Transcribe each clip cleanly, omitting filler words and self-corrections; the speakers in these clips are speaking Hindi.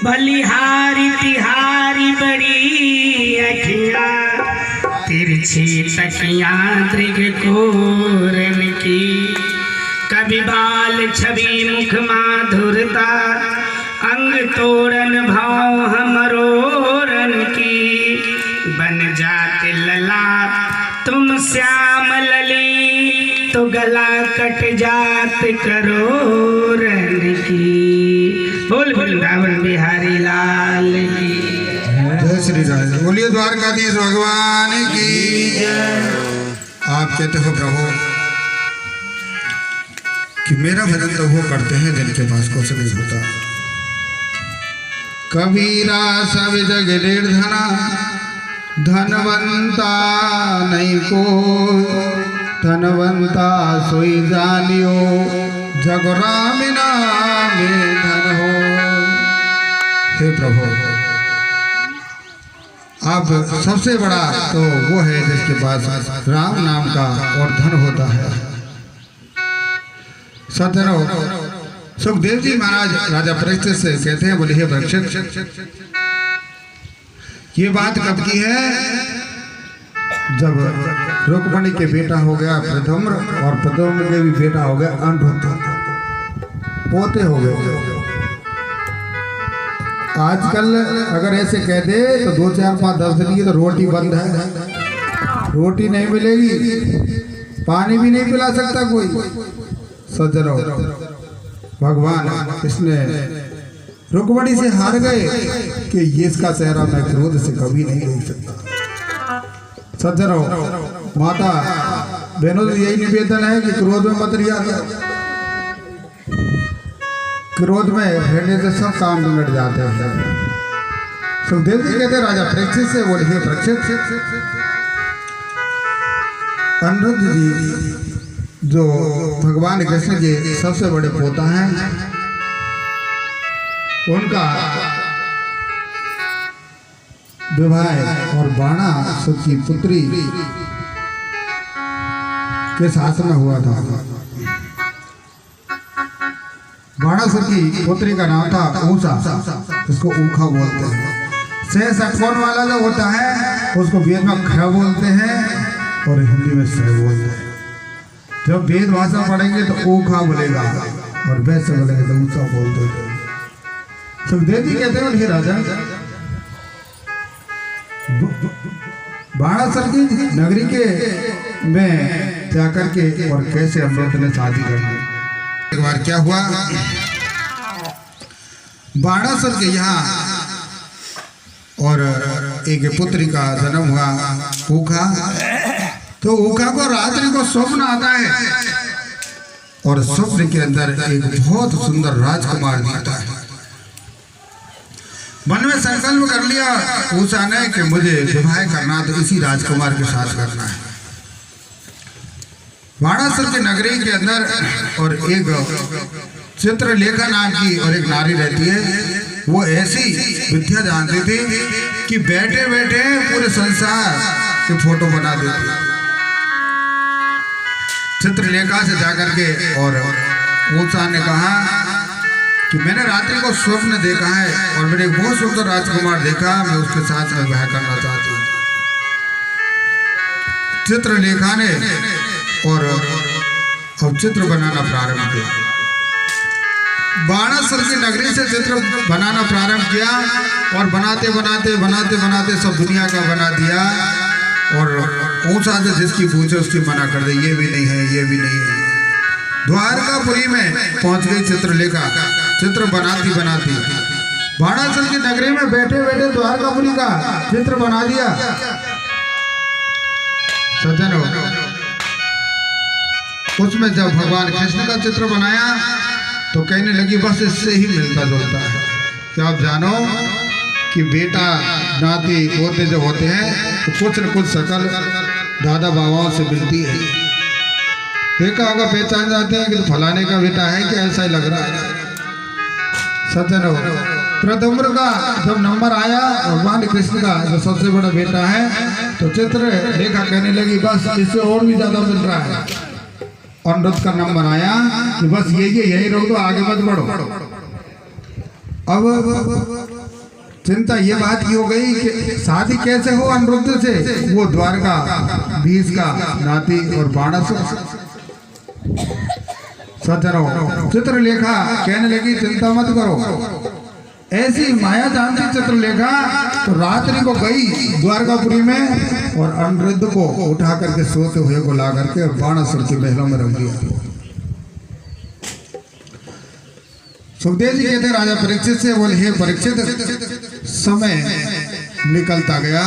बलिहारी तिहारी बड़ी अखिया तिरछी तकिया त्रिकोण की, कभी बाल छवि मुख माधुरता अंग तोड़न भाव हमरोरन की, बन जात लला तुम श्याम लली तो गला कट जात करोरन की। बोल वृंदावन बिहारी लाल की जय श्री राम। बोलिए द्वारकाधीश भगवान की जय। आप कहते हो प्रभु कि मेरा भजन तो वो करते हैं जिनके पास कुछ नहीं होता। कबीरा सब जग निर्धना धनवंता नहीं को, धनवंता सोई जानियो जग राम नाम में धन हो। हे प्रभु आप सबसे बड़ा तो वो है जिसके पास राम नाम का और धन होता है। सज्जनों, सुखदेव जी महाराज राजा परीक्षित से कहते हैं, बोले हे परीक्षित, ये बात कब की है? जब रुक्मणी के बेटा हो गया प्रद्युम्न और प्रद्युम्न के भी बेटा हो गया अनिरुद्ध, पोते हो गए। आजकल अगर ऐसे कह दे तो 2 4 5 10 दिन की तो रोटी बंद है, रोटी नहीं मिलेगी, पानी भी नहीं पिला सकता कोई। सज्जनों, भगवान इसने रुक्मणी से हार गए कि ये इसका चेहरा मैं क्रोध से कभी नहीं देख सकता। सज्जनों, माता बहनों से यही निवेदन है कि क्रोध में मत रिया करो। क्रोध में रहने से सब काम बिगड़ जाते हैं। सुखदेव जी कहते राजा परीक्षित से, बोले हे परीक्षित, अनिरुद्ध जी जो भगवान कृष्ण के सबसे बड़े पोता हैं, उनका विवाह और बाणासुर की पुत्री के साथ में हुआ था। बाणासुर की पुत्री का नाम था ऊषा, जिसको ऊखा बोलते हैं। से षटकोण वाला जो होता है उसको वेद में ख बोलते हैं और हिंदी में से बोलते हैं। जब वेद भाषा पढ़ेंगे तो ऊखा बोलेगा और वैसे बोलेंगे तो ऊषा बोलते थे। सुखदेव जी कहते हैं, हे राजा, बाणासुर की नगरी के में जाकर के और कैसे अमृत ने शादी करना। एक बार क्या हुआ, बाणासुर के यहाँ और एक पुत्री का जन्म हुआ ऊखा। तो ऊखा को रात्रि को स्वप्न आता है और स्वप्न के अंदर एक बहुत सुंदर राजकुमार दिखता है। मन में संकल्प कर लिया ऊषा ने कि मुझे विवाह करना तो इसी राजकुमार के साथ करना है। बाणासुर की नगरी के अंदर और एक चित्रलेखा नाम की और एक नारी रहती है। वो ऐसी विद्या जानती थी कि बैठे बैठे पूरे संसार के फोटो बना देती। चित्रलेखा से जाकर के और ऊषा ने कहा कि मैंने रात्रि को स्वप्न देखा है और मैंने एक बहुत सुंदर राजकुमार देखा, मैं उसके साथ में विवाह करना चाहती हूँ। चित्रलेखा ने और चित्र बनाना प्रारंभ किया। बाणासुर की नगरी से चित्र बनाना प्रारंभ किया और बनाते बनाते बनाते बनाते सब दुनिया का बना दिया। और ऊषा से जिसकी पूछे उसकी मना कर दे, ये भी नहीं है, ये भी नहीं है। द्वारकापुरी में पहुंच गई चित्रलेखा। चित्र बनाती बनाती बाणासुर की नगरी में बैठे बैठे द्वारकापुरी का चित्र बना दिया। सज्जनों, उसमें जब भगवान कृष्ण का चित्र बनाया तो कहने लगी बस इससे ही मिलता जुलता है। क्या आप जानो कि बेटा नाती पोते जब होते हैं तो कुछ न कुछ शकल दादा बाबाओं से मिलती है। देखा होगा, पहचान जाते हैं कि तो फलाने का बेटा है कि ऐसा ही लग रहा है। सज्जनों, प्रद्युम्न का जब नंबर आया भगवान कृष्ण का जो सबसे बड़ा बेटा है तो चित्रलेखा कहने लगी बस इससे और भी ज्यादा मिल रहा है। अनिरुद्ध का नंबर आया कि बस यही रोक दो, आगे मत बढ़ो। अब चिंता ये बात की हो गई कि शादी कैसे हो अनिरुद्ध से, वो द्वारका भीष का नाती और बाणासुर। सज्जनों, चित्रलेखा कहने लगी चिंता मत करो, ऐसी माया जानती चित्रलेखा तो रात्रि को गई द्वारकापुरी में और अनिरुद्ध को उठा करके सोते हुए को ला करके बाणासुर के महलों में रख दिया। सुखदेव जी कहते राजा परीक्षित से, बोले हे परीक्षित, समय निकलता गया,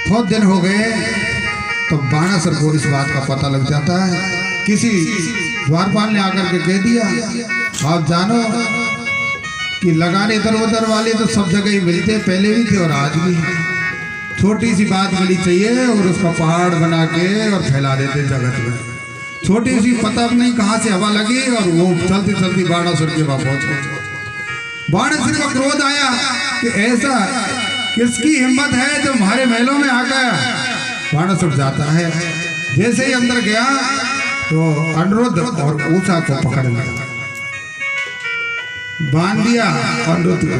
बहुत दिन हो गए, तो बाणासुर को इस बात का पता लग जाता है। किसी द्वारपाल ने आकर के कह दिया, आप जानो कि लगाने इधर उधर वाले तो सब जगह ही मिलते, पहले भी थे और आज भी। छोटी सी बात मिली चाहिए और उसका पहाड़ बना के और फैला देते जगत में। छोटी सी पता नहीं कहाँ से हवा लगी और वो चलती चलती बाणासुर के वहां पहुंच गए। बाणासुर का क्रोध आया कि ऐसा किसकी हिम्मत है जो हमारे महलों में आ गया। बाणासुर जाता है, जैसे ही अंदर गया तो अनिरुद्ध और ऊषा को पकड़ लिया, बांध दिया अनिरुद्ध को।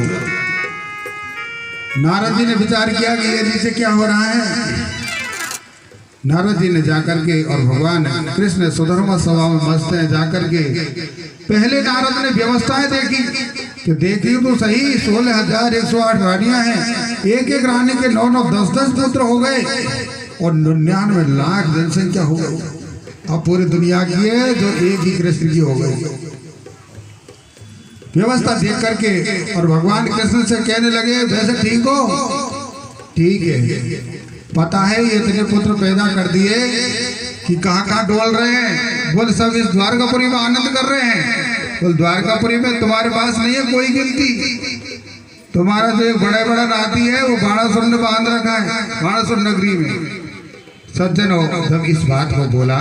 नारद जी ने विचार किया कि ये नीचे क्या हो रहा है। नारद जी ने जाकर के और भगवान कृष्ण सुधर्मा सभा में मस्त हैं, जाकर के पहले नारद ने व्यवस्थाएं देखी कि देखी तो सही 16,108 रानियां हैं, एक एक रानी के 9-9, 10-10 पुत्र हो गए और 99 लाख जनसंख्या हो गई। अब पूरी दुनिया की है जो एक ही कृष्ण की हो गई। व्यवस्था देख करके और भगवान कृष्ण से कहने लगे, वैसे ठीक हो? ठीक है, पता है ये इतने पुत्र पैदा कर दिए कि कहाँ कहाँ डोल रहे हैं। बोल सब इस द्वारकापुरी में आनंद कर रहे हैं। बोल द्वारकापुरी में तुम्हारे पास नहीं है कोई गिनती। तुम्हारा जो एक बड़ा बड़ा नाती है वो बाणासुर ने बांध रखा है बाणासुर नगरी में। सज्जनों, जब इस बात को बोला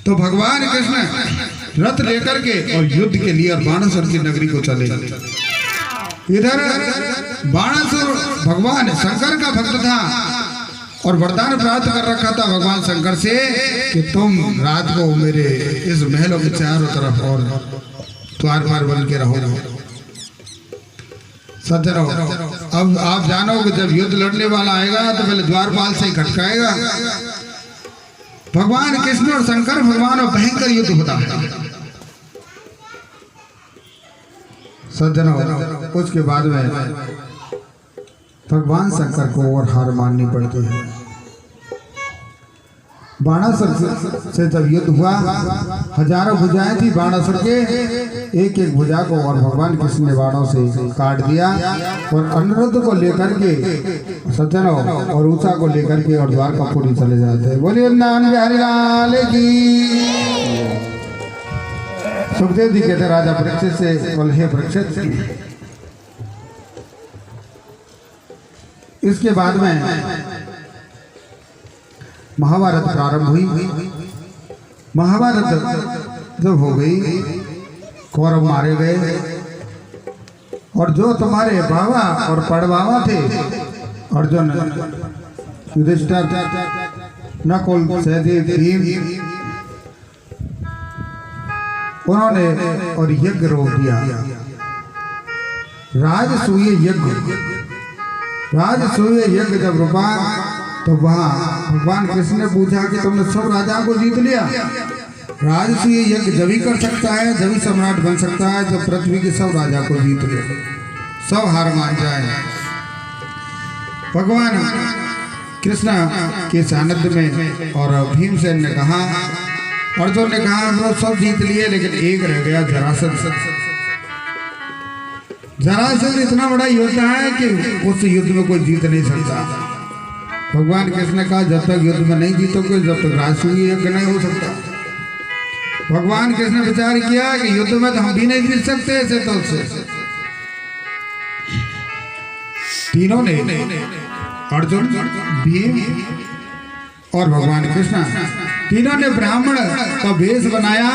तो भगवान कृष्ण रथ लेकर के और युद्ध के लिए और बाणासुर की नगरी को चले। इधर बाणासुर भगवान शंकर का भक्त था और वरदान प्राप्त कर रखा था भगवान शंकर से कि तुम रात को मेरे इस महलों के चारों तरफ और द्वारपाल बन के रहो। सज्जनों, अब आप जानो कि जब युद्ध लड़ने वाला आएगा तो पहले द्वारपाल से ही खटकाएगा। भगवान कृष्ण और शंकर भगवान और भयंकर युद्ध होता है। सज्जनों, उसके बाद में भगवान शंकर को और हार माननी पड़ती है। बाणासुर से जब युद्ध हुआ, हजारों भुजाएं थी बाणासुर के, एक एक भुजा को और भगवान कृष्ण ने बाणों से काट दिया और अनिरुद्ध को लेकर के सज्जनों और ऊषा को लेकर के और द्वारकापुरी चले जाते हैं। बोलिए नाम बिहारी लाल की। सुखदेव जी कहते राजा परीक्षित से, बोले हे परीक्षित, इसके बाद में महाभारत प्रारंभ हुई। महाभारत जब हो गई, कौरव मारे गए और जो तुम्हारे बाबा और पड़बावा थे, अर्जुन, युधिष्ठिर, नकुल, सहदेव, भीम, उन्होंने और यज्ञ रोक दिया। राजसूय यज्ञ जब रुका तो वहां भगवान कृष्ण ने पूछा कि तुमने सब राजाओं को जीत लिया। राजसूय यज्ञ जब ही कर सकता है, जब ही सम्राट बन सकता है जब पृथ्वी के सब राजा को जीत ले, सब हार मान जाए। भगवान कृष्ण के सानिध्य में और भीमसेन ने कहा, अर्जुन ने कहा हम लोग सब जीत लिए लेकिन एक रह गया, जरासंध। जरासंध इतना बड़ा योद्धा है कि उस युद्ध में कोई जीत नहीं सकता। भगवान कृष्ण ने कहा जब तक युद्ध में नहीं जीतोगे, जब तक राजसूय यज्ञ नहीं हो सकता। भगवान कृष्ण ने विचार किया कि युद्ध में तो हम भी नहीं जीत सकते ऐसे तो उससे। तीनों ने, अर्जुन, भीम और भगवान कृष्ण, तीनों ने ब्राह्मण का वेश बनाया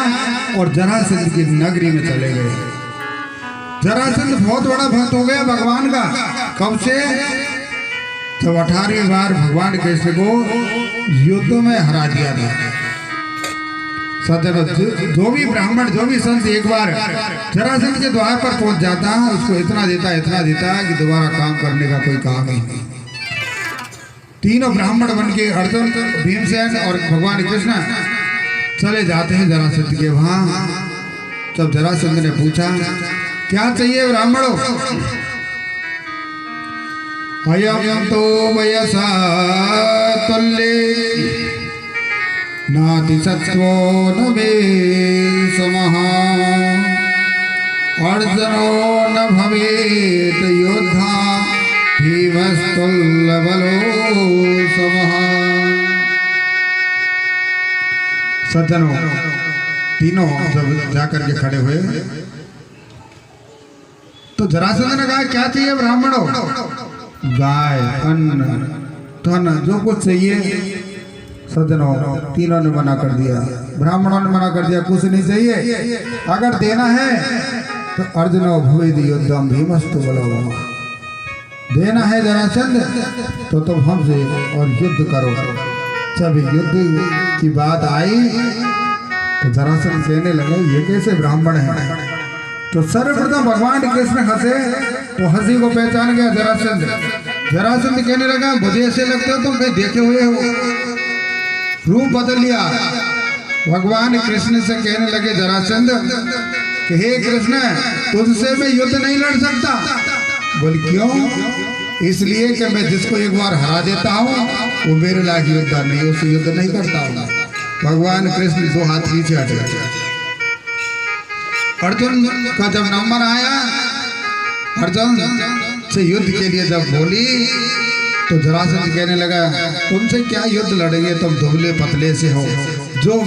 और जरासंध की नगरी में चले गए। जरासंध बहुत बड़ा भक्त हो गया भगवान का। कब से? जब 18वीं बार भगवान कृष्ण को युद्ध में हरा दिया था। सज्जनों, जो भी ब्राह्मण, जो भी संत एक बार जरासंध के द्वार पर पहुंच जाता है, उसको इतना देता है कि दोबारा काम करने का कोई काम ही नहीं। तीनों ब्राह्मण बन के अर्जुन, भीमसेन और भगवान कृष्ण चले जाते हैं जरासंध के वहां। तब जरासंध ने पूछा, क्या चाहिए ब्राह्मणों? अयम तो वयसा तुल्ये नाति सत्वो न मे समः अर्जुनो न भवेत योद्धा भीमस्तुल्यबलो समः। सज्जनों, तीनों जब जाकर के खड़े हुए तो जरासंध ने कहा, क्या चाहिए ब्राह्मणों? गाय, अन्न, धन, जो कुछ चाहिए। सज्जनों, तीनों ने मना कर दिया, ब्राह्मणों ने मना कर दिया, कुछ नहीं चाहिए। अगर देना है तो अर्जुनो भवेद युद्धम भीमस्तु बलो, देना है जरासंध तो तुम हमसे और युद्ध करो। जब युद्ध की बात आई तो जरासंध कहने लगे, ये कैसे ब्राह्मण है? तो सर्वप्रथम भगवान कृष्ण हंसे, तो हंसी को पहचान गया जरासंध। जरासंध कहने लगा, मुझे ऐसे लगते हो तुम कहीं देखे हुए हो। रूप बदल लिया। भगवान कृष्ण से कहने लगे जरासंध कि हे कृष्ण, तुझसे मैं युद्ध नहीं लड़ सकता। बोल क्यों? इसलिए कि मैं जिसको एक बार हरा देता हूँ वो मेरे लायक योद्धा नहीं, उससे युद्ध नहीं करता हूँ। भगवान कृष्ण 2 हाथ नीचे हट गए। अर्जुन का जब नंबर आया, अर्जुन से युद्ध के लिए जब बोली तो जरासंध कहने लगा, तुमसे क्या युद्ध लड़ेंगे, तुम दुबले पतले से हो। जो